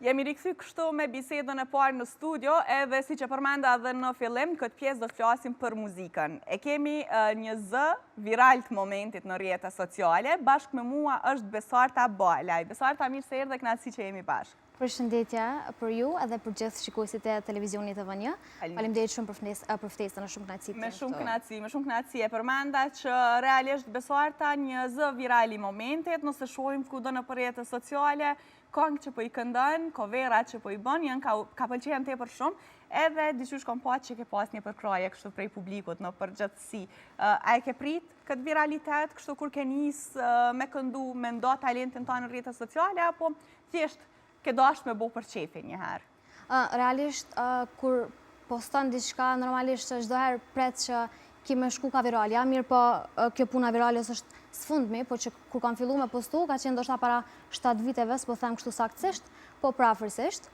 Jemi rikthy kështu me bisedën e parë në studio, edhe si që përmenda edhe në fillim, këtë pjesë do të flasim për muzikën. E kemi një zë viral të momentit në rrjetet sociale, bashkë me mua është Besarta Balaj. Besarta, mirë se erdhe, kënaqësi që jemi bashkë. Përshëndetje për ju edhe për gjithë shikuesit e televizionit të TV1. Faleminderit shumë për ftesën, është shumë kënaqësi. Me shumë kënaqësi. E përmenda që realisht Besarta një zë viral i momentit, nëse shohim kudo në rrjetet sociale, këngë që po i këndon, coverat që po i bën, janë ka pëlqejnë tepër shumë, edhe diçush kom pa që ke pas një përkraje kështu prej publikut në përgjithësi. A e ke prit këtë viralitet kështu kur ke nis me këndu, me ndo talentin tonë në rrjetet sociale, apo thjesht ke dasht me bo për qefin njëherë? Realisht, kur poston diçka, normalisht çdo herë pret që ki me shku ka viral. Ja, mirë po kjo puna virale është sfundmi, po që kur kam fillu me postu, ka qenë ndoshta para 7 viteve, s'po them kështu saktësisht, po prafërsisht.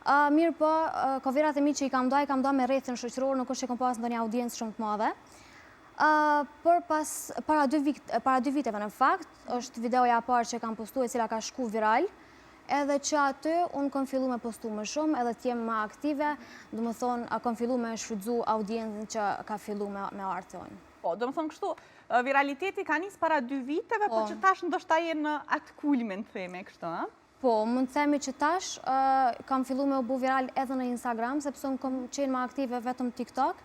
Mirë po, coverat e mi që i kam do me rrethin shoqëror, nuk është që kam pas ndonjë audiencë shumë të madhe. Para 2 viteve në fakt, është videoja e parë që kam postu e cila ka shku viral, edhe që aty unë kam fillu me postu më shumë, edhe t'jem më aktive, do më thonë, kam fillu me shfrytzu audiencën që ka fillu me artojnë. Po, do më thonë kështu, viraliteti ka njës para 2 viteve, po që tash ndoshta jenë në atë kulmin, të theme, kështu, a? Po, mund të themi që tash kam fillu me u bu viral edhe në Instagram, sepse unë kam qenë më aktive vetëm TikTok.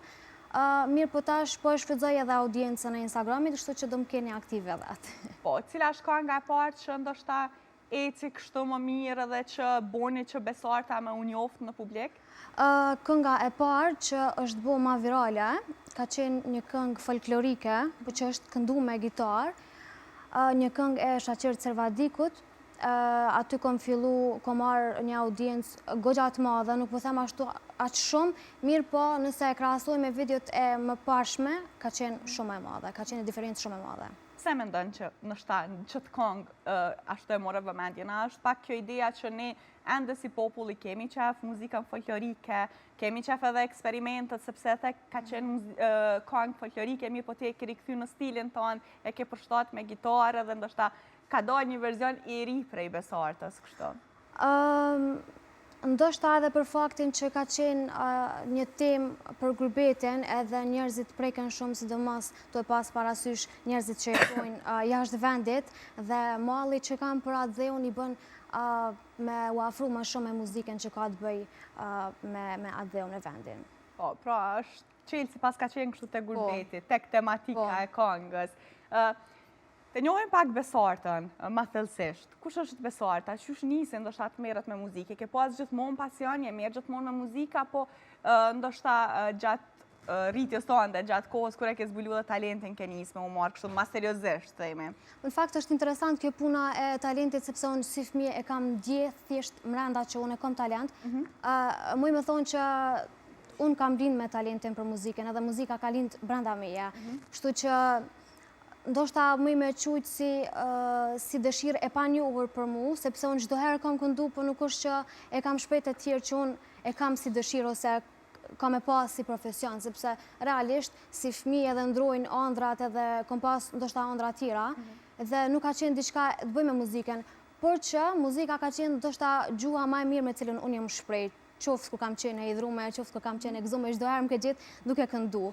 Mirë po tash, po e shfrytëzoj edhe audiencën në Instagramit, kështu që do më keni aktive edhe atë. Po, cila është kënga e parë që ndoshta eci kështu më mirë dhe që boni që Besarta me u njoftë në publik? Kënga e parë që është bo ma virale, ka qenë një këngë folklorike, po që është këndu me gitarë, një këngë e Shaqirët Servadikut, aty kom marrë një audiencë goxha të madhe, nuk po them ashtu aq shumë, mirë po nëse e krahasoj me videot e më pashme, ka qenë shumë e madhe, ka qenë diferencë shumë e madhe. Se me ndonë që në qëtë këngë ashtu e more vëmendjena, është pak kjo ideja që ne ende si populli kemi qef muzikën folklorike, kemi qef edhe eksperimentet, sepse te ka qenë këngë folklorike, mi po te e ke rikthy në stilin tonë, e ke përshtat me gitarë dhe ndoshta ka dojë një verzion i ri prej Besartës, kështu? Ndoshta edhe për faktin që ka qenë një temë për grupetin edhe njerëzit preken shumë, sidomos të pas parasysh njerëzit që jetojnë jashtë vendit dhe malli që kam për atë dheun i bën me u afru më shumë me muzikën që ka të bëj me atë dheun e vendin. Po, pra është qelë si pas ka qenë kështu të grupetit, tek tematika e këngës. Të njohim pak Besartën, ma thellësisht. Kush është Besarta? Qysh nisi ndoshta të merret me muzikë? Ke pas gjithmonë pasion, je merr gjithmonë me muzikë, apo ndoshta gjatë rritjes tonë, gjatë kohës kur e ke zbulu dhe talentin ke nis me u marrë kështu ma seriozisht, themi? Në fakt është interesant kjo puna e talentit, sepse unë si fëmijë e kam ndjeh thjesht mrenda që unë e kam talent. Muj me thonë që unë kam lind me talentin për muzikën, edhe muzika ka lind brenda meje. Kështu që ndoshta muj me qujtë si dëshirë e pa njohur për mu, sepse unë çdo herë kam këndu, po nuk është që e kam shpejt e tjerë që unë e kam si dëshirë ose kam e pas si profesion, sepse realisht si fëmijë edhe ndrojnë ëndrat edhe kom pas ndoshta ëndra tjera, dhe nuk ka qenë diçka të bëj me muzikën, por që muzika ka qenë ndoshta gjuha më e mirë me cilën unë jam shpreh, qoftë kur kam qenë e idhrume, qoftë kur kam qenë e gëzuar, çdo herë më ke gjetë duke këndu.